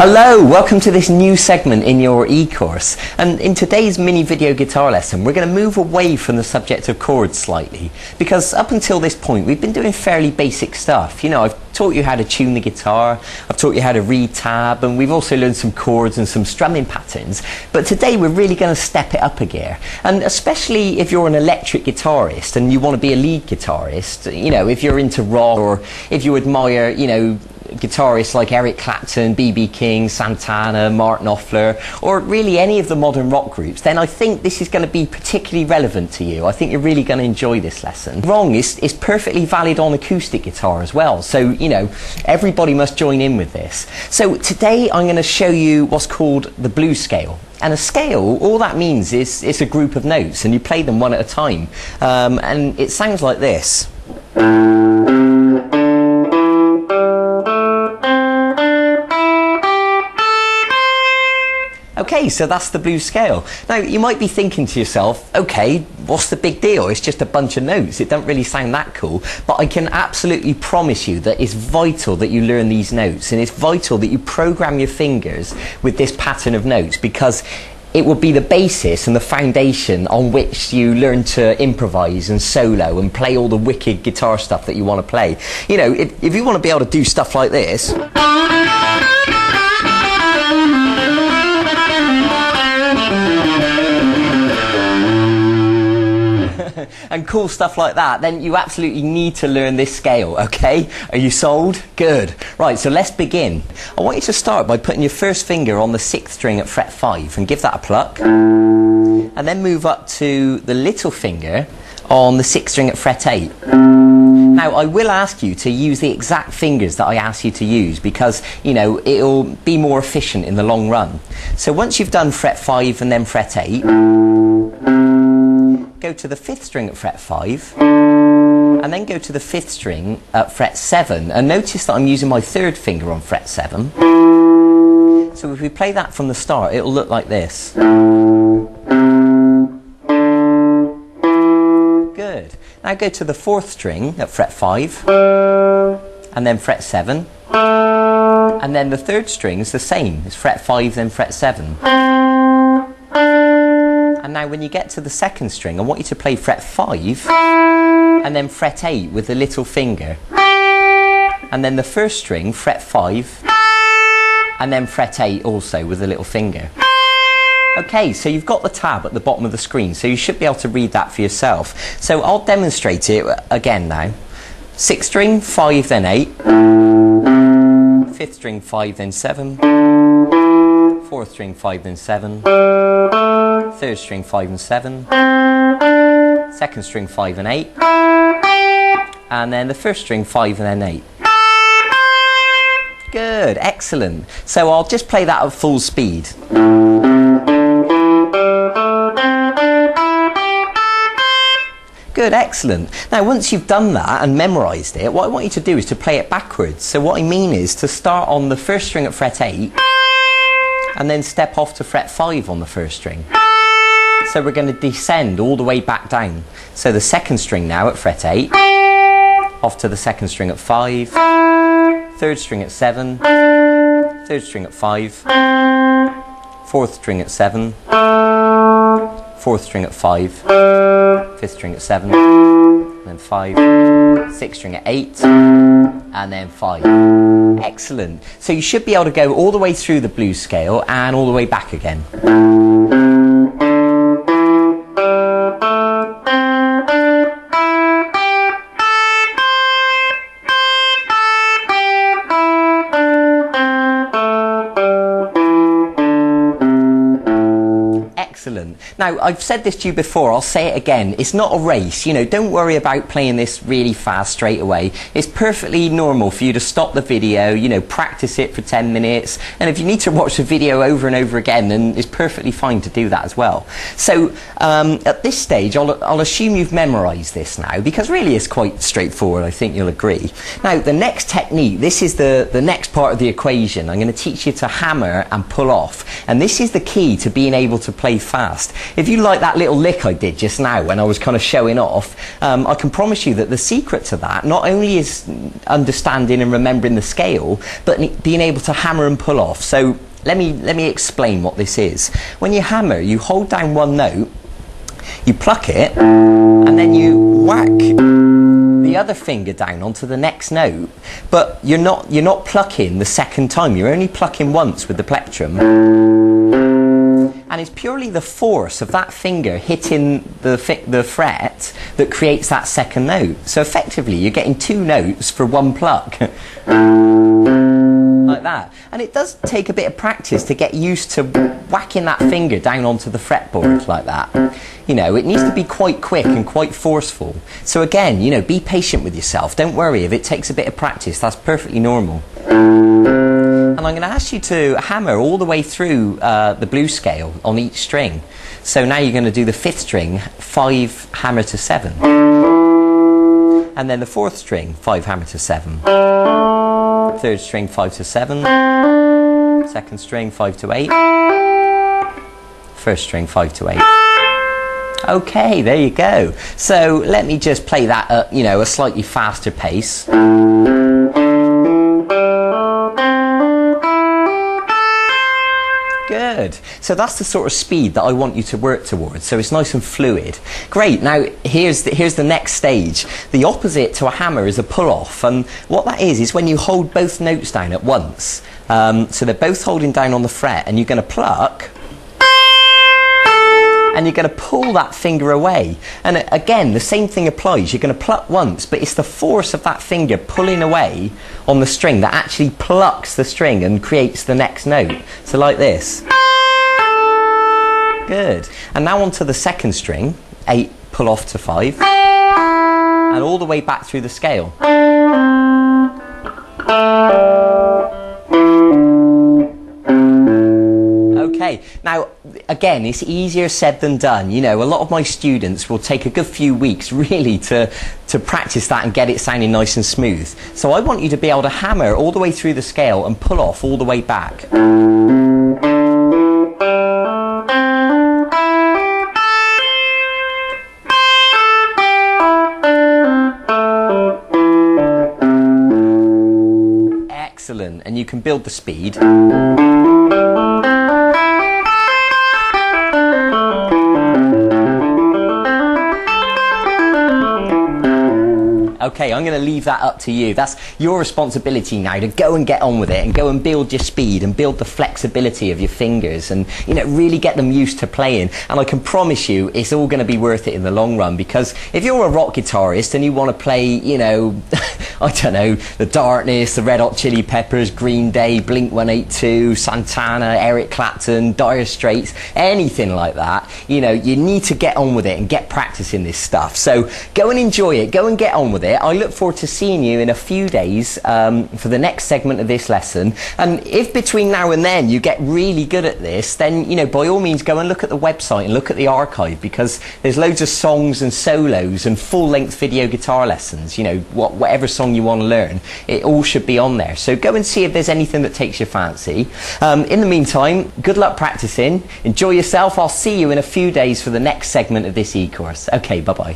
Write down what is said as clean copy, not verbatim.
Hello, welcome to this new segment in your e-course, and in today's mini video guitar lesson we're going to move away from the subject of chords slightly, because up until this point we've been doing fairly basic stuff. You know, I've taught you how to tune the guitar, I've taught you how to read tab, and we've also learned some chords and some strumming patterns, but today we're really going to step it up a gear, and especially if you're an electric guitarist and you want to be a lead guitarist, you know, if you're into rock or if you admire, you know, guitarists like Eric Clapton, B.B. King, Santana, Mark Knopfler, or really any of the modern rock groups, then I think this is going to be particularly relevant to you. I think you're really going to enjoy this lesson. Wrong is perfectly valid on acoustic guitar as well, so you know, everybody must join in with this. So today I'm going to show you what's called the blues scale. And a scale, all that means is it's a group of notes and you play them one at a time, and it sounds like this. Okay, so that's the blues scale. Now, you might be thinking to yourself, okay, what's the big deal? It's just a bunch of notes. It doesn't really sound that cool. But I can absolutely promise you that it's vital that you learn these notes, and it's vital that you program your fingers with this pattern of notes, because it will be the basis and the foundation on which you learn to improvise and solo and play all the wicked guitar stuff that you want to play. You know, if you want to be able to do stuff like this, and cool stuff like that, then you absolutely need to learn this scale, okay? Are you sold? Good. Right, so let's begin. I want you to start by putting your first finger on the 6th string at fret 5 and give that a pluck. And then move up to the little finger on the 6th string at fret 8. Now, I will ask you to use the exact fingers that I asked you to use because, you know, it'll be more efficient in the long run. So once you've done fret 5 and then fret 8, go to the 5th string at fret 5 and then go to the 5th string at fret 7, and notice that I'm using my 3rd finger on fret 7. So if we play that from the start, it'll look like this. Good. Now go to the 4th string at fret 5 and then fret 7, and then the 3rd string is the same. It's fret 5 then fret 7. And now when you get to the 2nd string, I want you to play fret 5 and then fret 8 with the little finger. And then the 1st string, fret 5 and then fret 8 also with the little finger. Okay, so you've got the tab at the bottom of the screen, so you should be able to read that for yourself. So I'll demonstrate it again now. 6th string, 5 then 8. 5th string, 5 then 7. 4th string, 5 then 7. 3rd string, 5 and 7. 2nd string, 5 and 8. And then the 1st string, 5 and then 8. Good, excellent. So I'll just play that at full speed. Good, excellent. Now once you've done that and memorised it, what I want you to do is to play it backwards. So what I mean is to start on the 1st string at fret 8 and then step off to fret 5 on the 1st string. So we're going to descend all the way back down. So the 2nd string now at fret 8, off to the 2nd string at 5, 3rd string at 7, 3rd string at 5, 4th string at 7, 4th string at 5, 5th string at 7, and then 5, 6th string at 8, and then 5. Excellent. So you should be able to go all the way through the blues scale and all the way back again. Excellent. Now, I've said this to you before, I'll say it again, it's not a race, you know, don't worry about playing this really fast straight away. It's perfectly normal for you to stop the video, you know, practice it for 10 minutes, and if you need to watch the video over and over again, then it's perfectly fine to do that as well. So, at this stage, I'll assume you've memorised this now, because really it's quite straightforward, I think you'll agree. Now, the next technique, this is the next part of the equation. I'm going to teach you to hammer and pull off, and this is the key to being able to play fast fast. If you like that little lick I did just now when I was kind of showing off, I can promise you that the secret to that not only is understanding and remembering the scale, but being able to hammer and pull off. So let me explain what this is. When you hammer, you hold down one note, you pluck it, and then you whack the other finger down onto the next note, but you're not plucking the second time. You're only plucking once with the plectrum, and it's purely the force of that finger hitting the fret that creates that second note. So effectively, you're getting two notes for one pluck. Like that. And it does take a bit of practice to get used to whacking that finger down onto the fretboard like that. You know, it needs to be quite quick and quite forceful. So again, you know, be patient with yourself. Don't worry if it takes a bit of practice. That's perfectly normal. And I'm going to ask you to hammer all the way through the blues scale on each string. So now you're going to do the 5th string, 5 hammer to 7. And then the 4th string, 5 hammer to 7. 3rd string, 5 to 7. 2nd string, 5 to 8. 1st string, 5 to 8. Okay, there you go. So let me just play that at, you know, a slightly faster pace. Good. So that's the sort of speed that I want you to work towards. So it's nice and fluid. Great. Now here's the next stage. The opposite to a hammer is a pull-off, and what that is when you hold both notes down at once. So they're both holding down on the fret, and you're going to pluck, and you're going to pull that finger away. And again, the same thing applies. You're going to pluck once, but it's the force of that finger pulling away on the string that actually plucks the string and creates the next note. So like this. Good. And now onto the 2nd string, 8 pull off to 5, and all the way back through the scale. Okay, now again, it's easier said than done. You know, a lot of my students will take a good few weeks really to practice that and get it sounding nice and smooth. So I want you to be able to hammer all the way through the scale and pull off all the way back. Excellent, and you can build the speed. Okay, I'm going to leave that up to you. That's your responsibility now to go and get on with it and go and build your speed and build the flexibility of your fingers and, you know, really get them used to playing. And I can promise you it's all going to be worth it in the long run, because if you're a rock guitarist and you want to play, you know, I don't know, The Darkness, the Red Hot Chili Peppers, Green Day, Blink-182, Santana, Eric Clapton, Dire Straits, anything like that, you know, you need to get on with it and get practicing this stuff. So go and enjoy it, go and get on with it. I look forward to seeing you in a few days for the next segment of this lesson. And if between now and then you get really good at this, then, you know, by all means go and look at the website and look at the archive, because there's loads of songs and solos and full-length video guitar lessons. You know, whatever song you want to learn, it all should be on there. So go and see if there's anything that takes your fancy. In the meantime, good luck practicing, enjoy yourself. I'll see you in a few days for the next segment of this e-course. Okay, bye-bye.